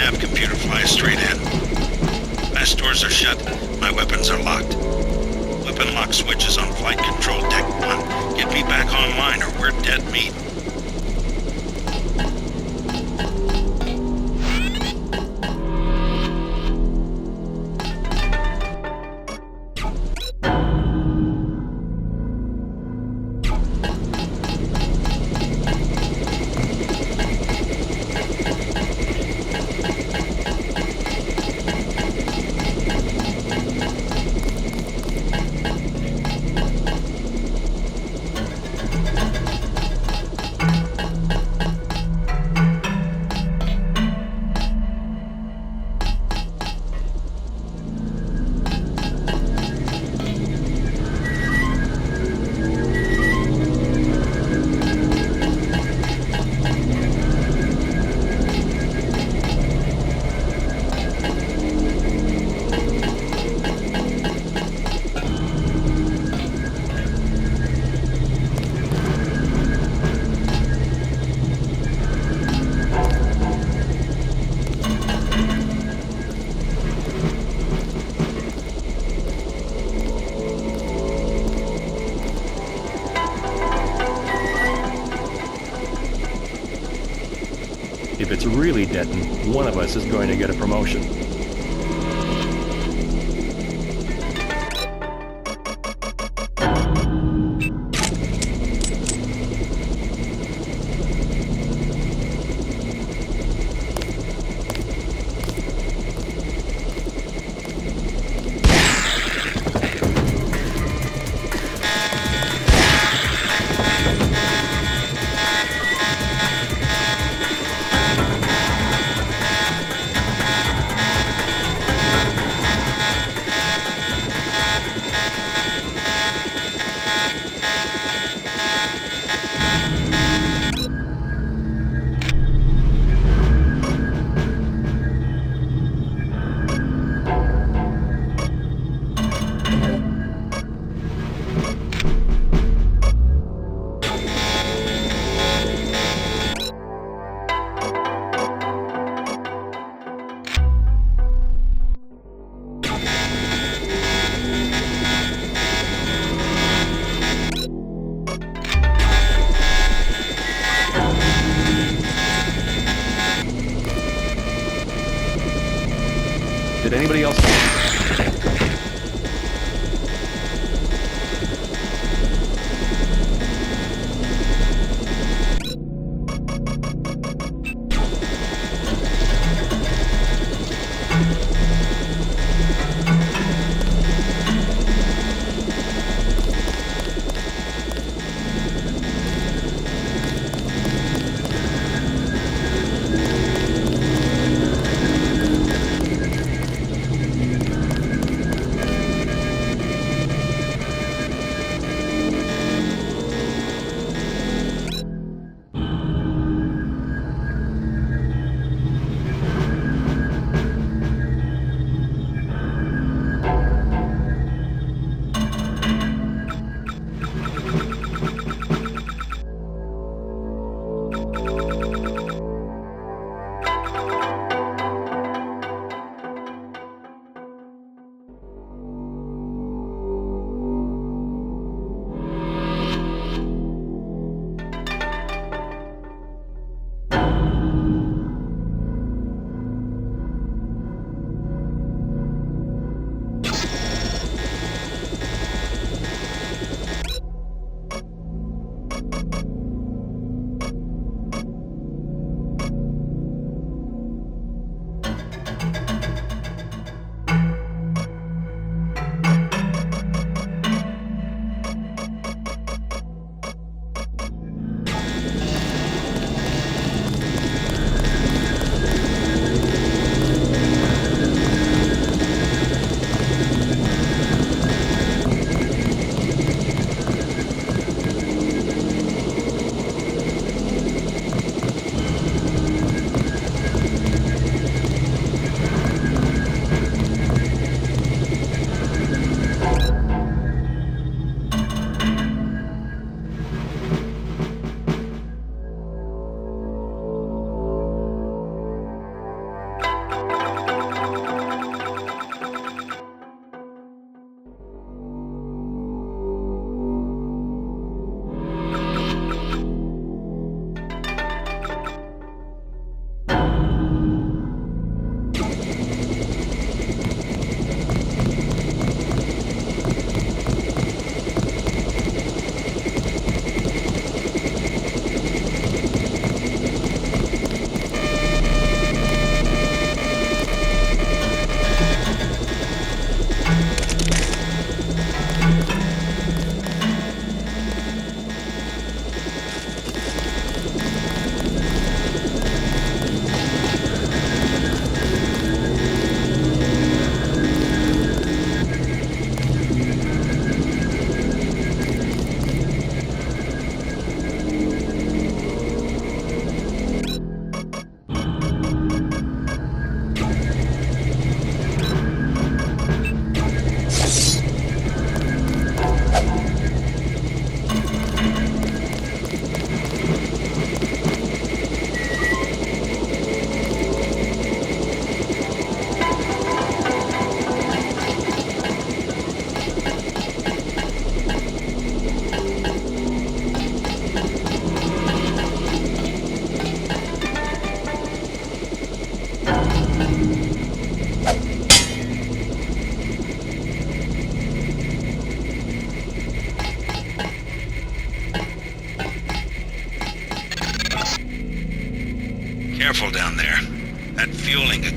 nav computer flies straight in. Fast doors are shut. My weapons are locked. Weapon lock switch is on flight control deck 1. Get me back online or we're dead meat. If it's really Denton, one of us is going to get a promotion. Did anybody else?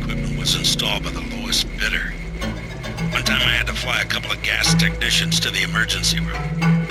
equipment was installed by the lowest bidder. One time I had to fly a couple of gas technicians to the emergency room.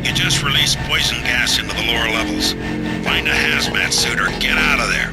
You just released poison gas into the lower levels. Find a hazmat suit or get out of there.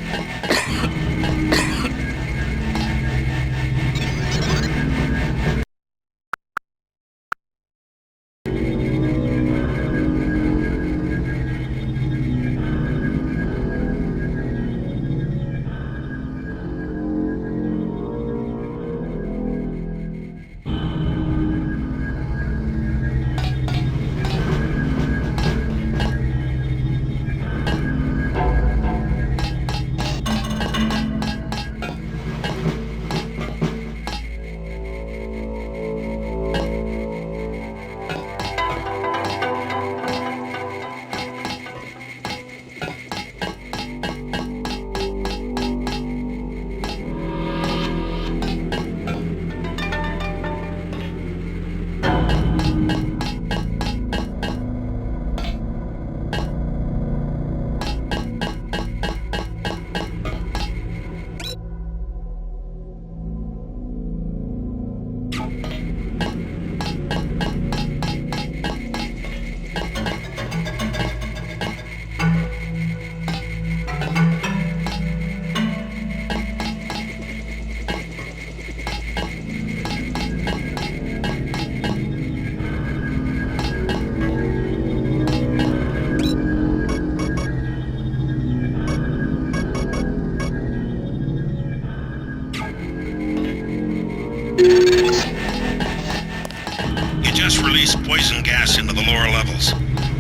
You just released poison gas into the lower levels.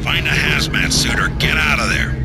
Find a hazmat suit or get out of there.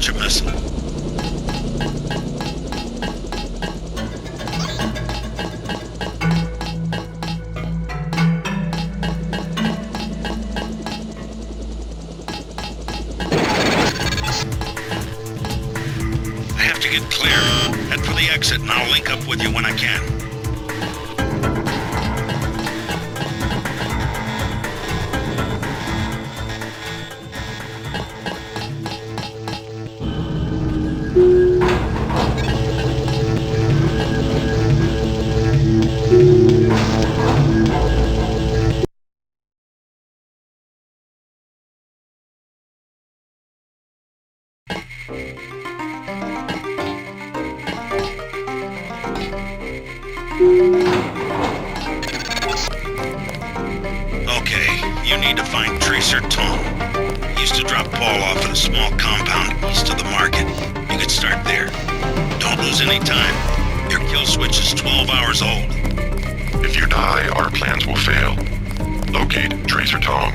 launch a missile. I have to get clear. Head for the exit and I'll link up with you when I can. Okay, you need to find Tracer Tom. He used to drop Paul off at a small compound east of the market. You could start there. Don't lose any time. Your kill switch is 12 hours old. If you die, our plans will fail. Locate Tracer Tom.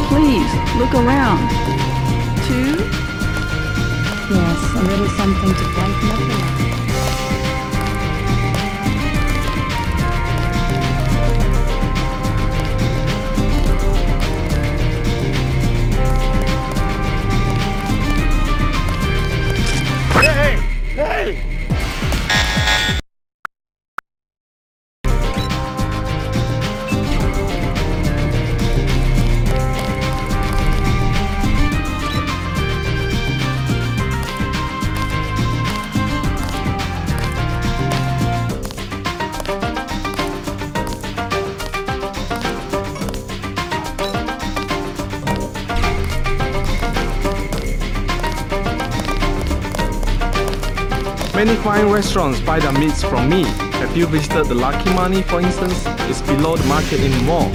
Please, look around. 2? Yes, a little something to brighten up the life. Many fine restaurants buy their meats from me. Have you visited the Lucky Money, for instance? It's below the market in the mall.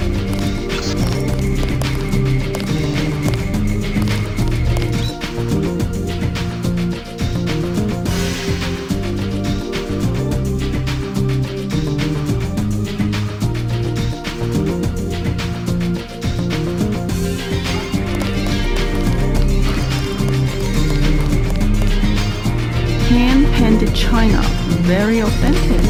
Hand-painted china, very authentic.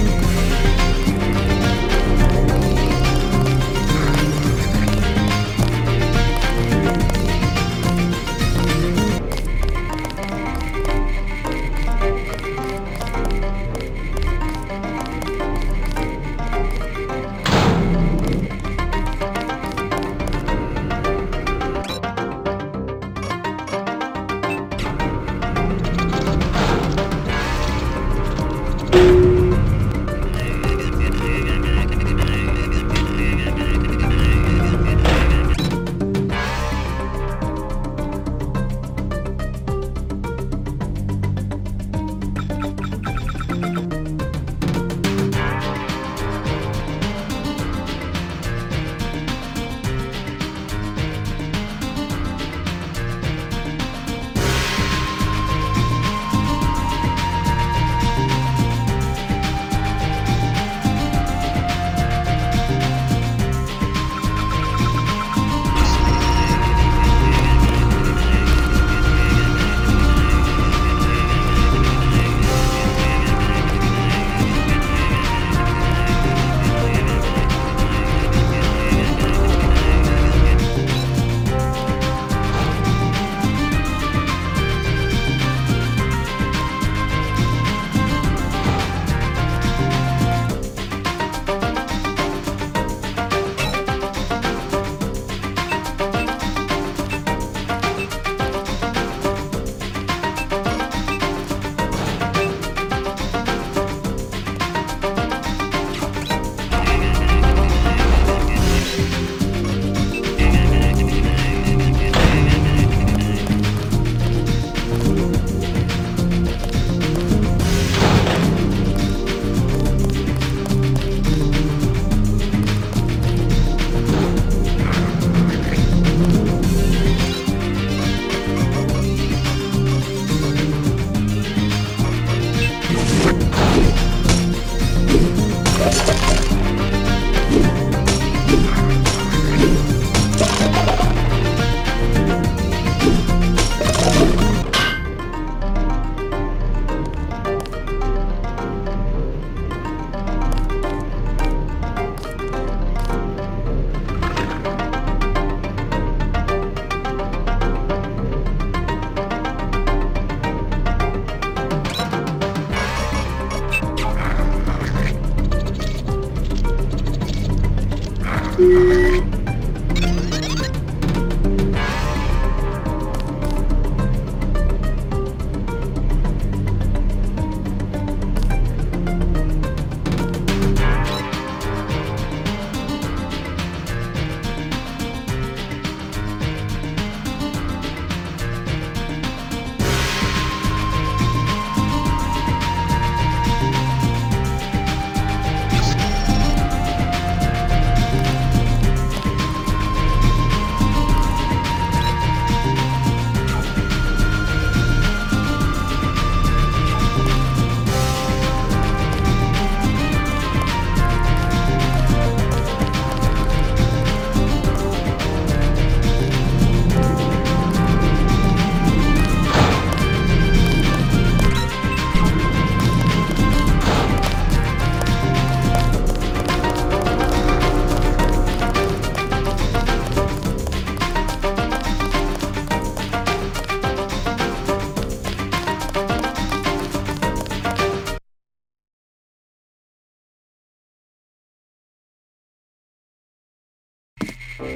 You're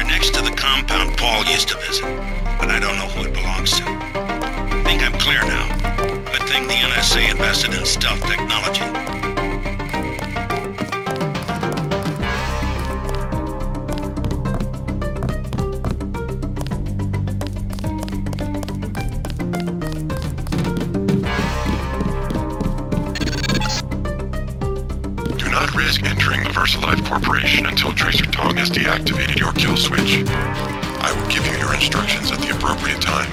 next to the compound Paul used to visit, but I don't know who it belongs to. I think I'm clear now. Good thing the NSA invested in stealth technology. Do not risk entering the VersaLife Corporation until Tracer Tong has deactivated your kill switch. I will give you your instructions at the appropriate time.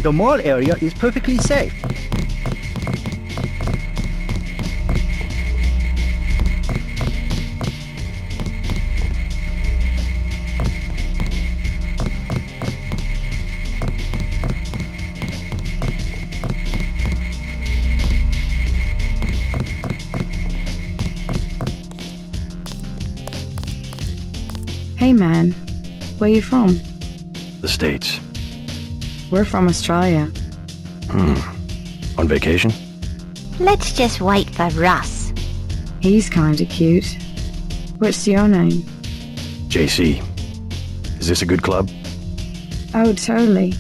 The mall area is perfectly safe. Hey man, where you from? The States. We're from Australia. On vacation? Let's just wait for Russ. He's kinda cute. What's your name? JC. Is this a good club? Oh, totally.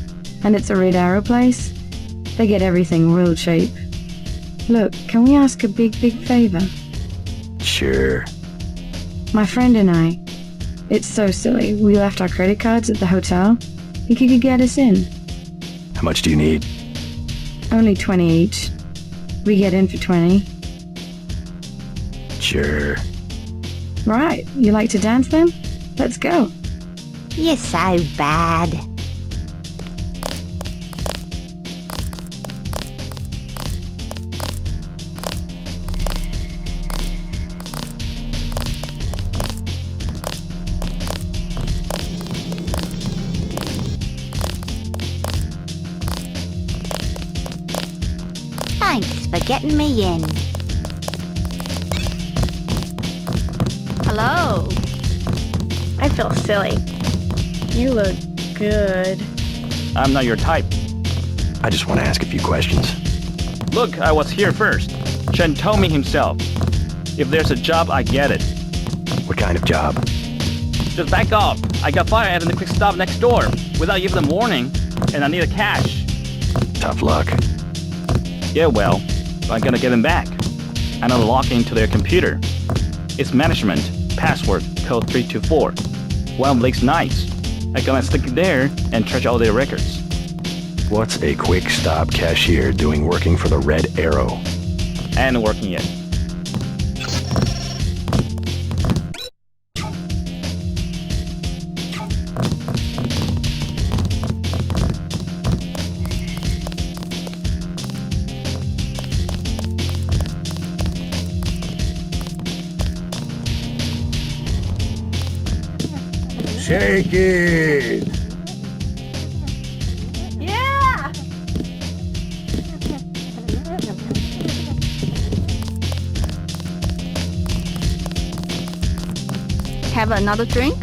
And it's a Red Arrow place? They get everything real cheap. Look, can we ask a big favor? Sure. My friend and I. It's so silly. We left our credit cards at the hotel. Think you could get us in? How much do you need? Only 20 each. We get in for 20. Sure. Right, you like to dance then? Let's go. You're so bad. Thanks for getting me in. Hello. I feel silly. You look good. I'm not your type. I just want to ask a few questions. Look, I was here first. Chen told me himself. If there's a job, I get it. What kind of job? Just back off. I got fired at the quick stop next door without even a warning, and I need a cash. Tough luck. Yeah, well, I'm gonna get them back. I'm gonna log into their computer. It's management, password, code 324. One of Blake's nights. I'm gonna stick it there and trash all their records. What's a quick stop cashier doing working for the Red Arrow? And working it. Shake it! Yeah! Have another drink?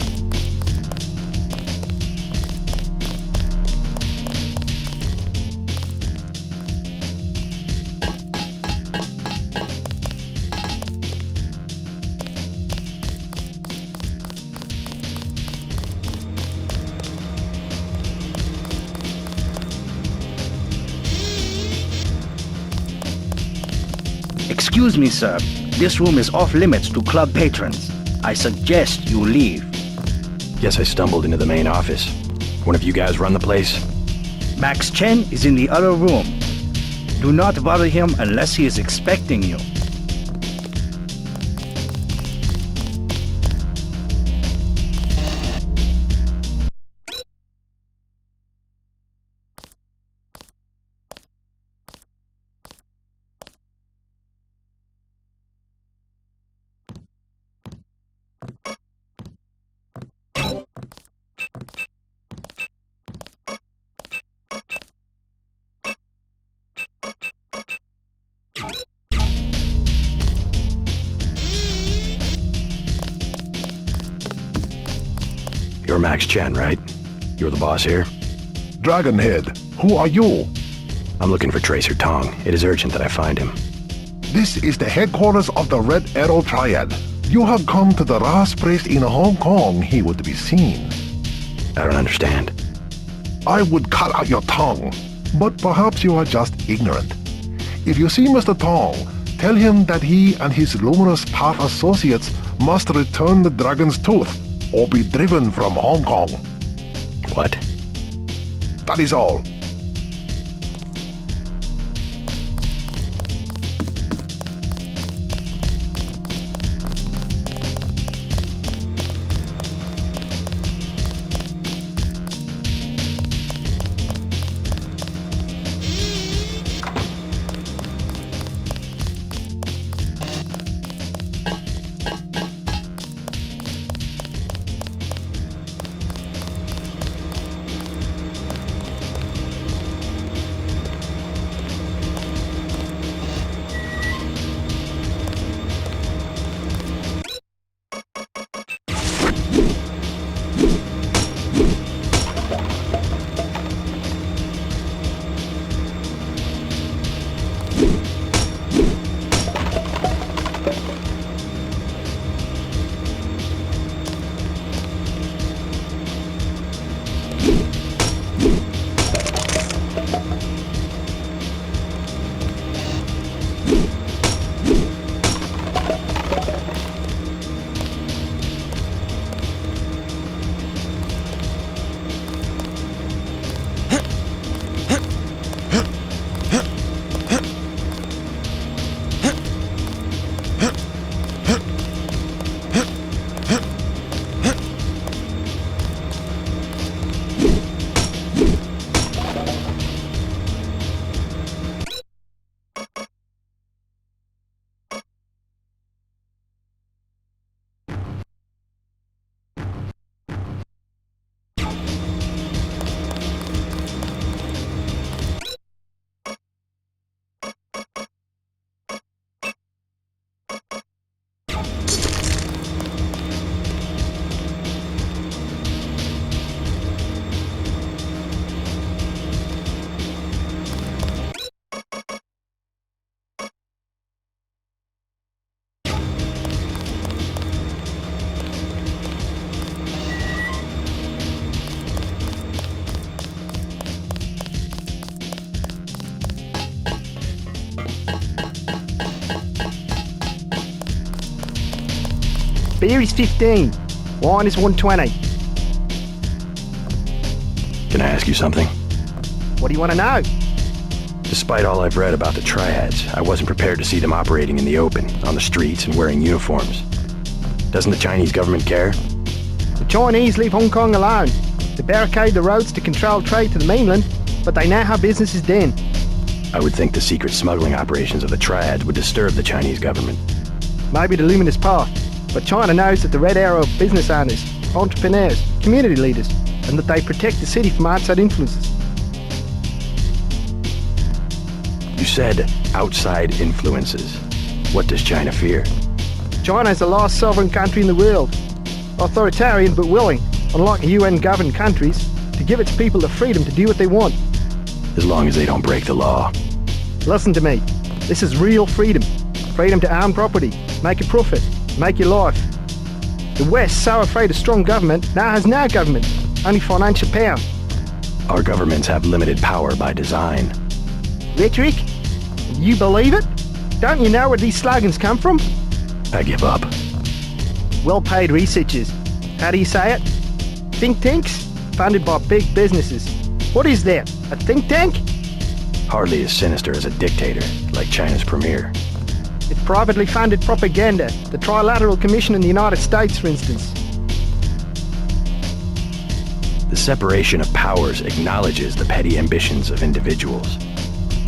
Excuse me, sir. This room is off limits to club patrons. I suggest you leave. Guess I stumbled into the main office. One of you guys run the place? Max Chen is in the other room. Do not bother him unless he is expecting you. You're Max Chen, right? You're the boss here? Dragonhead, who are you? I'm looking for Tracer Tong. It is urgent that I find him. This is the headquarters of the Red Arrow Triad. You have come to the last place in Hong Kong he would be seen. I don't understand. I would cut out your tongue, but perhaps you are just ignorant. If you see Mr. Tong, tell him that he and his luminous path associates must return the dragon's tooth, or be driven from Hong Kong. What? That is all. Beer is 15. Wine is 120. Can I ask you something? What do you want to know? Despite all I've read about the Triads, I wasn't prepared to see them operating in the open, on the streets, and wearing uniforms. Doesn't the Chinese government care? The Chinese leave Hong Kong alone. They barricade the roads to control trade to the mainland, but they know how business is done. I would think the secret smuggling operations of the Triads would disturb the Chinese government. Maybe the luminous path, but China knows that the Red Arrow are business owners, entrepreneurs, community leaders, and that they protect the city from outside influences. You said outside influences. What does China fear? China is the last sovereign country in the world. Authoritarian but willing, unlike UN-governed countries, to give its people the freedom to do what they want. As long as they don't break the law. Listen to me. This is real freedom. Freedom to own property, make a profit, make your life. The West, so afraid of strong government, now has no government, only financial power. Our governments have limited power by design. Rhetoric? You believe it? Don't you know where these slogans come from? I give up. Well-paid researchers. How do you say it? Think tanks? Funded by big businesses. What is that? A think tank? Hardly as sinister as a dictator, like China's premier. It's privately funded propaganda. The Trilateral Commission in the United States, for instance. The separation of powers acknowledges the petty ambitions of individuals.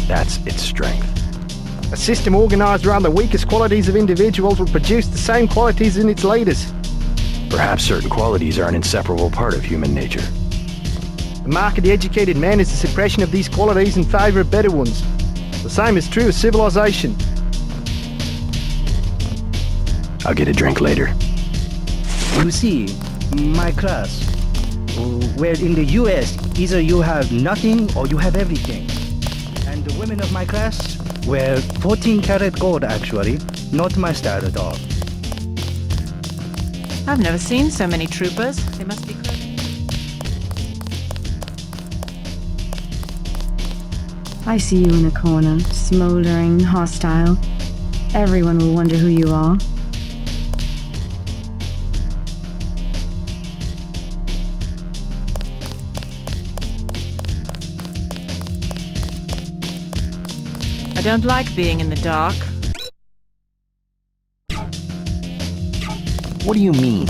That's its strength. A system organized around the weakest qualities of individuals will produce the same qualities in its leaders. Perhaps certain qualities are an inseparable part of human nature. The mark of the educated man is the suppression of these qualities in favor of better ones. The same is true of civilization. I'll get a drink later. You see, my class, Where in the US, either you have nothing or you have everything. And the women of my class wear 14 karat gold actually. Not my style at all. I've never seen so many troopers. They must be crazy. I see you in a corner, smoldering, hostile. Everyone will wonder who you are. I don't like being in the dark. What do you mean?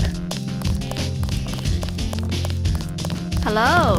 Hello.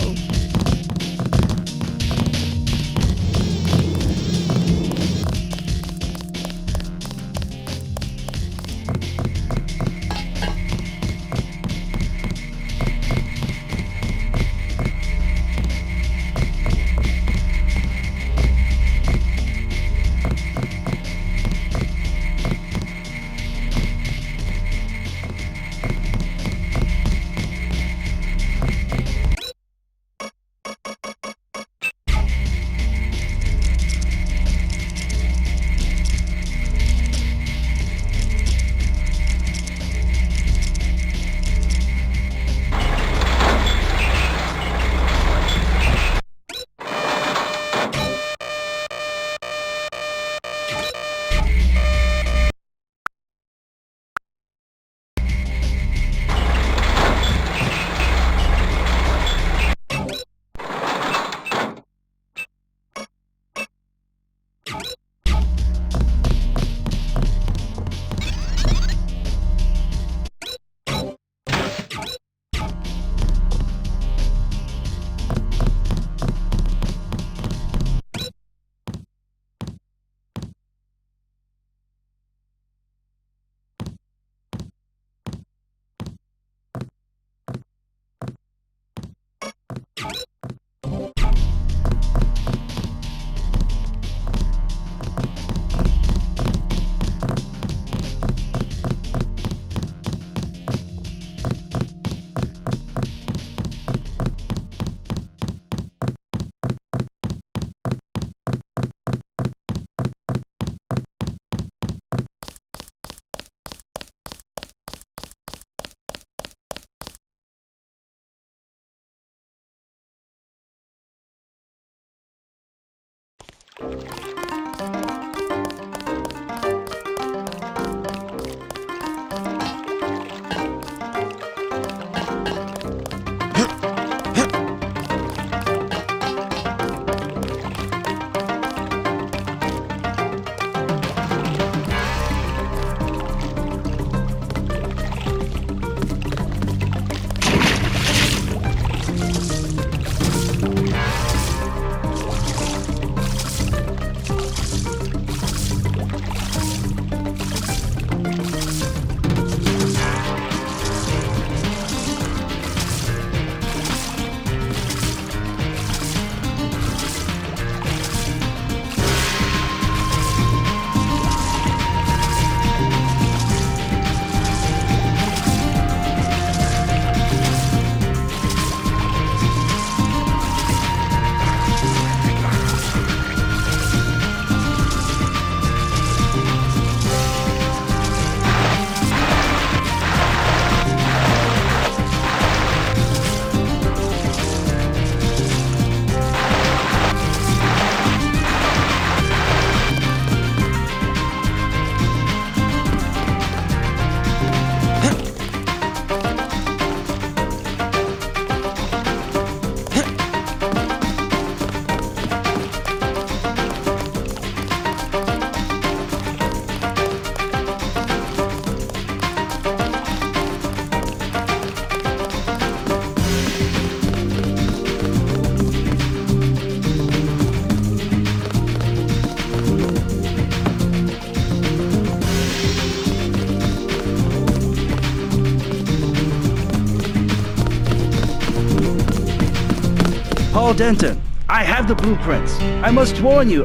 Paul Denton, I have the blueprints. I must warn you,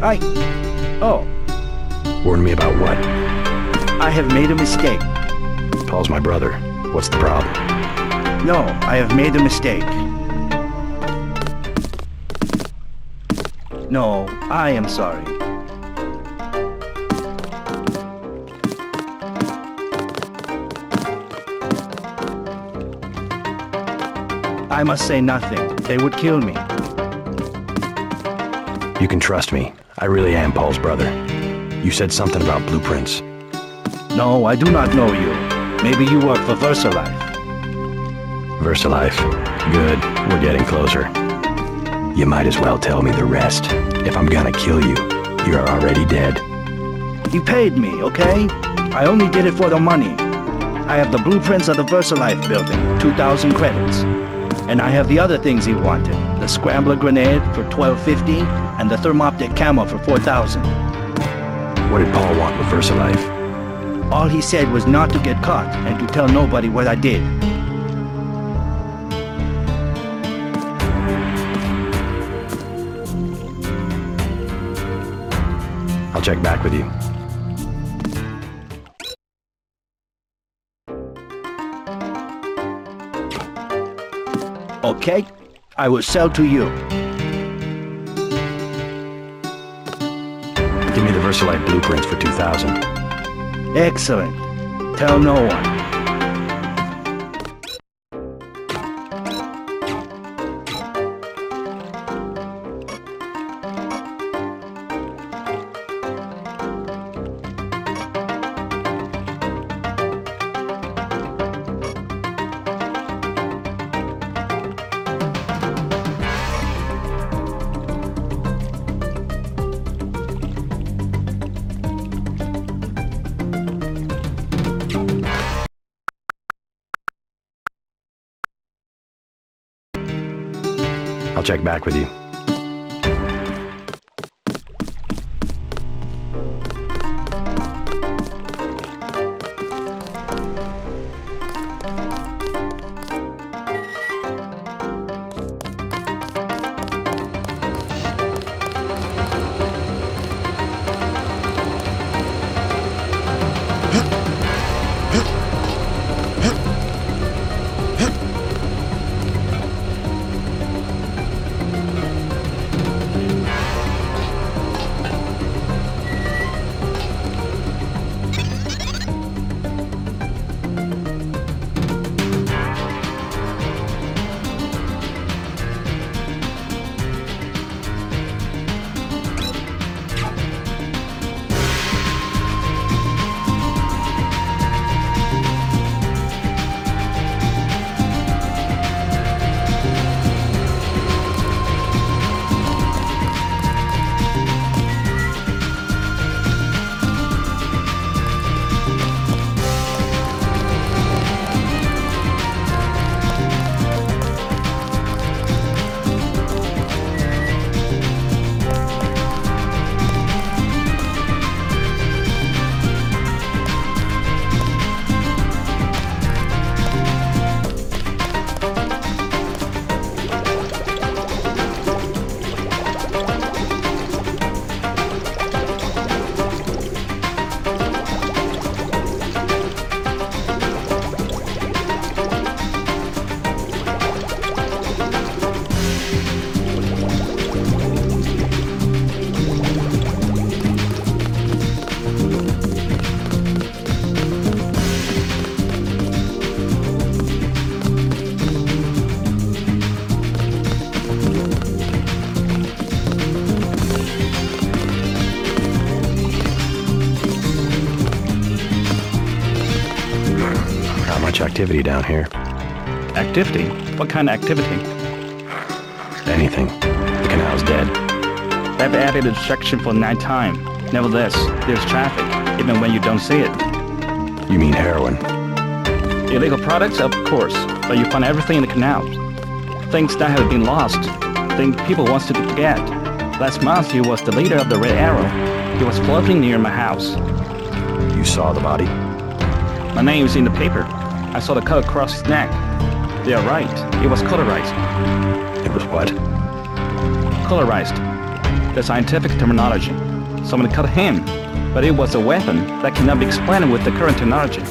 Oh. Warn me about what? I have made a mistake. Paul's my brother. What's the problem? No, I have made a mistake. No, I am sorry. I must say nothing. They would kill me. You can trust me. I really am Paul's brother. You said something about blueprints. No, I do not know you. Maybe you work for VersaLife. VersaLife. Good. We're getting closer. You might as well tell me the rest. If I'm gonna kill you, you're already dead. He paid me, okay? I only did it for the money. I have the blueprints of the VersaLife building, 2,000 credits. And I have the other things he wanted. The scrambler grenade for $12.50 and the thermoptic camo for $4,000. What did Paul want with VersaLife? All he said was not to get caught and to tell nobody what I did. I'll check back with you. Okay? I will sell to you. Give me the VersaLife blueprints for $2,000. Excellent. Tell no one. I'll check back with you. Activity down here. Activity? What kind of activity? Anything. The canal's dead. They've added a section for nighttime. Nevertheless, there's traffic, even when you don't see it. You mean heroin? Illegal products, of course, but you find everything in the canals. Things that have been lost. Things people want to forget. Last month, he was the leader of the Red Arrow. He was floating near my house. You saw the body? My name is in the paper. I saw the cut across his neck. They are right. It was colorized. It was what? Colorized. The scientific terminology. Someone cut him, but it was a weapon that cannot be explained with the current technology.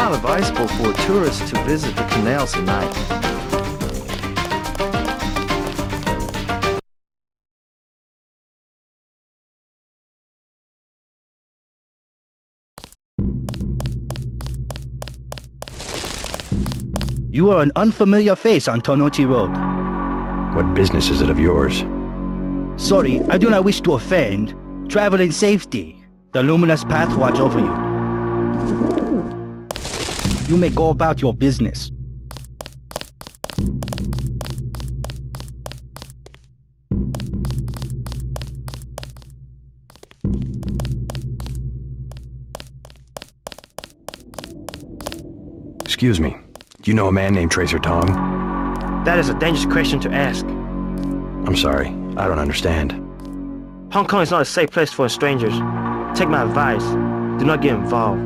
not advisable for tourists to visit the canals at night. You are an unfamiliar face on Tonochi Road. What business is it of yours? Sorry, I do not wish to offend. Travel in safety. The luminous path watch over you. You may go about your business. Excuse me. Do you know a man named Tracer Tong? That is a dangerous question to ask. I'm sorry. I don't understand. Hong Kong is not a safe place for strangers. Take my advice. Do not get involved.